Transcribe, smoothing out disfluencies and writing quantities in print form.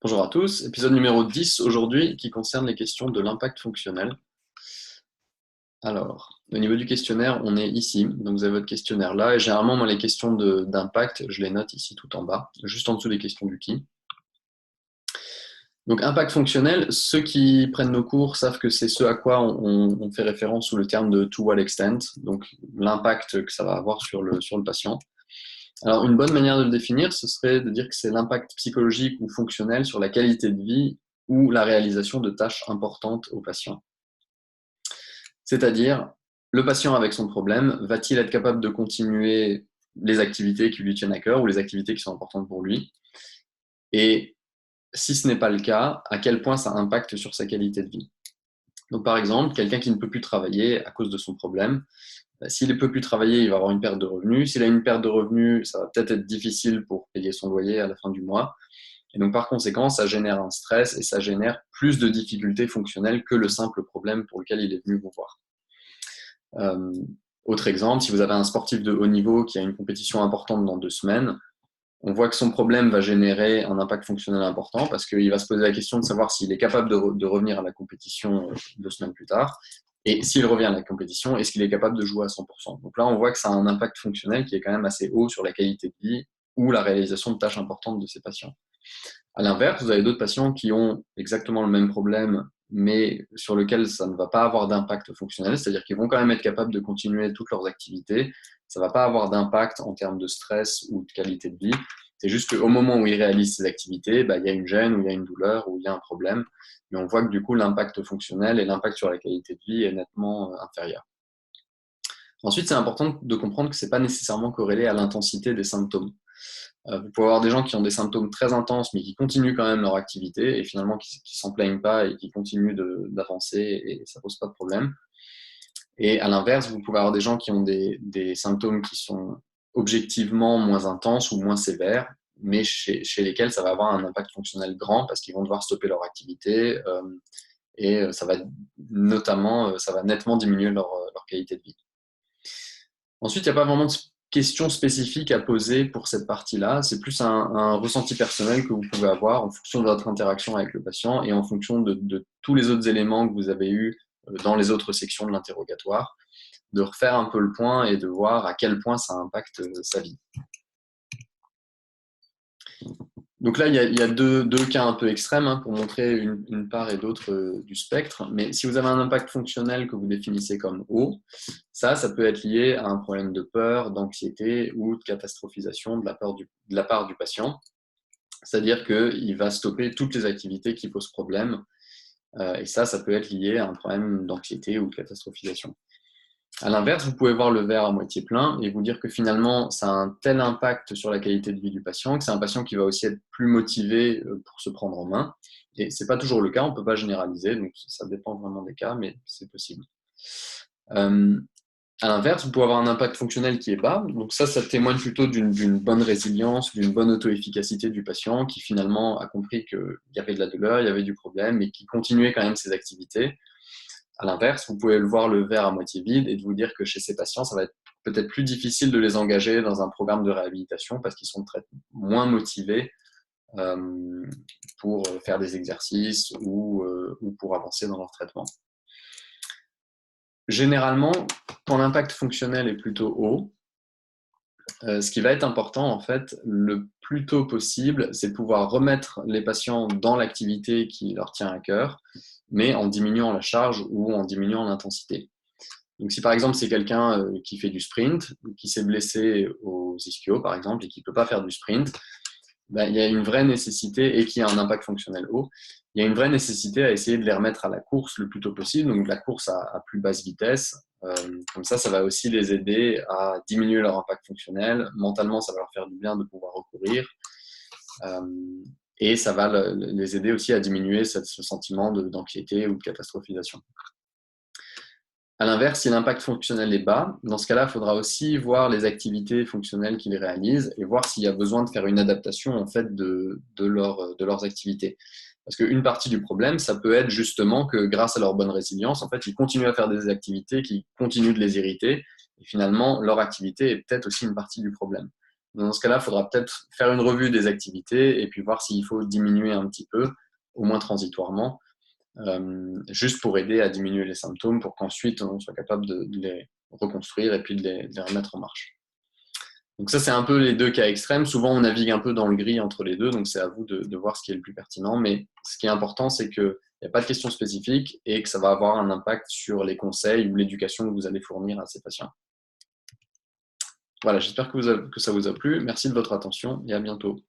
Bonjour à tous, épisode numéro 10 aujourd'hui qui concerne les questions de l'impact fonctionnel. Alors, au niveau du questionnaire, on est ici, donc vous avez votre questionnaire là, et généralement, moi, les questions d'impact, je les note ici tout en bas, juste en dessous des questions du qui. Donc, impact fonctionnel, ceux qui prennent nos cours savent que c'est ce à quoi on fait référence sous le terme de to what extent, donc l'impact que ça va avoir sur le patient. Alors, une bonne manière de le définir, ce serait de dire que c'est l'impact psychologique ou fonctionnel sur la qualité de vie ou la réalisation de tâches importantes au patient. C'est-à-dire, le patient avec son problème, va-t-il être capable de continuer les activités qui lui tiennent à cœur ou les activités qui sont importantes pour lui? Et si ce n'est pas le cas, à quel point ça impacte sur sa qualité de vie? Donc, par exemple, quelqu'un qui ne peut plus travailler à cause de son problème, s'il ne peut plus travailler, il va avoir une perte de revenus. S'il a une perte de revenus, ça va peut-être être difficile pour payer son loyer à la fin du mois. Et donc, par conséquent, ça génère un stress et ça génère plus de difficultés fonctionnelles que le simple problème pour lequel il est venu vous voir. Autre exemple, si vous avez un sportif de haut niveau qui a une compétition importante dans 2 semaines, on voit que son problème va générer un impact fonctionnel important parce qu'il va se poser la question de savoir s'il est capable de revenir à la compétition 2 semaines plus tard. Et s'il revient à la compétition, est-ce qu'il est capable de jouer à 100%? Donc là, on voit que ça a un impact fonctionnel qui est quand même assez haut sur la qualité de vie ou la réalisation de tâches importantes de ces patients. À l'inverse, vous avez d'autres patients qui ont exactement le même problème, mais sur lequel ça ne va pas avoir d'impact fonctionnel, c'est-à-dire qu'ils vont quand même être capables de continuer toutes leurs activités. Ça ne va pas avoir d'impact en termes de stress ou de qualité de vie. C'est juste qu'au moment où ils réalisent ces activités, il y a une gêne, ou il y a une douleur, ou il y a un problème. Mais on voit que du coup, l'impact fonctionnel et l'impact sur la qualité de vie est nettement inférieur. Ensuite, c'est important de comprendre que ce n'est pas nécessairement corrélé à l'intensité des symptômes. Vous pouvez avoir des gens qui ont des symptômes très intenses, mais qui continuent quand même leur activité et finalement qui ne s'en plaignent pas et qui continuent d'avancer et ça ne pose pas de problème. Et à l'inverse, vous pouvez avoir des gens qui ont des symptômes qui sont objectivement moins intenses ou moins sévères, mais chez lesquels ça va avoir un impact fonctionnel grand parce qu'ils vont devoir stopper leur activité et ça va nettement diminuer leur qualité de vie. Ensuite, il n'y a pas vraiment de questions spécifiques à poser pour cette partie-là. C'est plus un ressenti personnel que vous pouvez avoir en fonction de votre interaction avec le patient et en fonction de tous les autres éléments que vous avez eus dans les autres sections de l'interrogatoire, de refaire un peu le point et de voir à quel point ça impacte sa vie. Donc là, il y a deux cas un peu extrêmes pour montrer une part et d'autre du spectre. Mais si vous avez un impact fonctionnel que vous définissez comme haut, ça peut être lié à un problème de peur, d'anxiété ou de catastrophisation de la part du patient. C'est-à-dire qu'il va stopper toutes les activités qui posent problème. Et ça peut être lié à un problème d'anxiété ou de catastrophisation. À l'inverse, vous pouvez voir le verre à moitié plein et vous dire que finalement, ça a un tel impact sur la qualité de vie du patient que c'est un patient qui va aussi être plus motivé pour se prendre en main. Et ce n'est pas toujours le cas, on ne peut pas généraliser, donc ça dépend vraiment des cas, mais c'est possible. À l'inverse, vous pouvez avoir un impact fonctionnel qui est bas. Donc ça témoigne plutôt d'une bonne résilience, d'une bonne auto-efficacité du patient qui finalement a compris qu'il y avait de la douleur, il y avait du problème, mais qui continuait quand même ses activités. À l'inverse, vous pouvez le voir le verre à moitié vide et de vous dire que chez ces patients, ça va être peut-être plus difficile de les engager dans un programme de réhabilitation parce qu'ils sont moins motivés pour faire des exercices ou pour avancer dans leur traitement. Généralement, quand l'impact fonctionnel est plutôt haut, ce qui va être important, en fait, le plus tôt possible, c'est de pouvoir remettre les patients dans l'activité qui leur tient à cœur, mais en diminuant la charge ou en diminuant l'intensité. Donc, si par exemple, c'est quelqu'un qui fait du sprint, qui s'est blessé aux ischios, par exemple, et qui ne peut pas faire du sprint, il y a une vraie nécessité, et qui a un impact fonctionnel haut, il y a une vraie nécessité à essayer de les remettre à la course le plus tôt possible, donc la course à plus basse vitesse. Comme ça va aussi les aider à diminuer leur impact fonctionnel. Mentalement, ça va leur faire du bien de pouvoir recourir. Et ça va les aider aussi à diminuer ce sentiment d'anxiété ou de catastrophisation. À l'inverse, si l'impact fonctionnel est bas, dans ce cas-là, il faudra aussi voir les activités fonctionnelles qu'ils réalisent et voir s'il y a besoin de faire une adaptation en fait, de leurs activités. Parce qu'une partie du problème, ça peut être justement que grâce à leur bonne résilience, en fait, ils continuent à faire des activités qui continuent de les irriter. Et finalement, leur activité est peut-être aussi une partie du problème. Dans ce cas-là, il faudra peut-être faire une revue des activités et puis voir s'il faut diminuer un petit peu, au moins transitoirement, juste pour aider à diminuer les symptômes pour qu'ensuite on soit capable de les reconstruire et puis de les remettre en marche. Donc ça, c'est un peu les deux cas extrêmes. Souvent, on navigue un peu dans le gris entre les deux, donc c'est à vous de voir ce qui est le plus pertinent. Mais ce qui est important, c'est qu'il n'y a pas de questions spécifiques et que ça va avoir un impact sur les conseils ou l'éducation que vous allez fournir à ces patients. Voilà, j'espère que ça vous a plu. Merci de votre attention et à bientôt.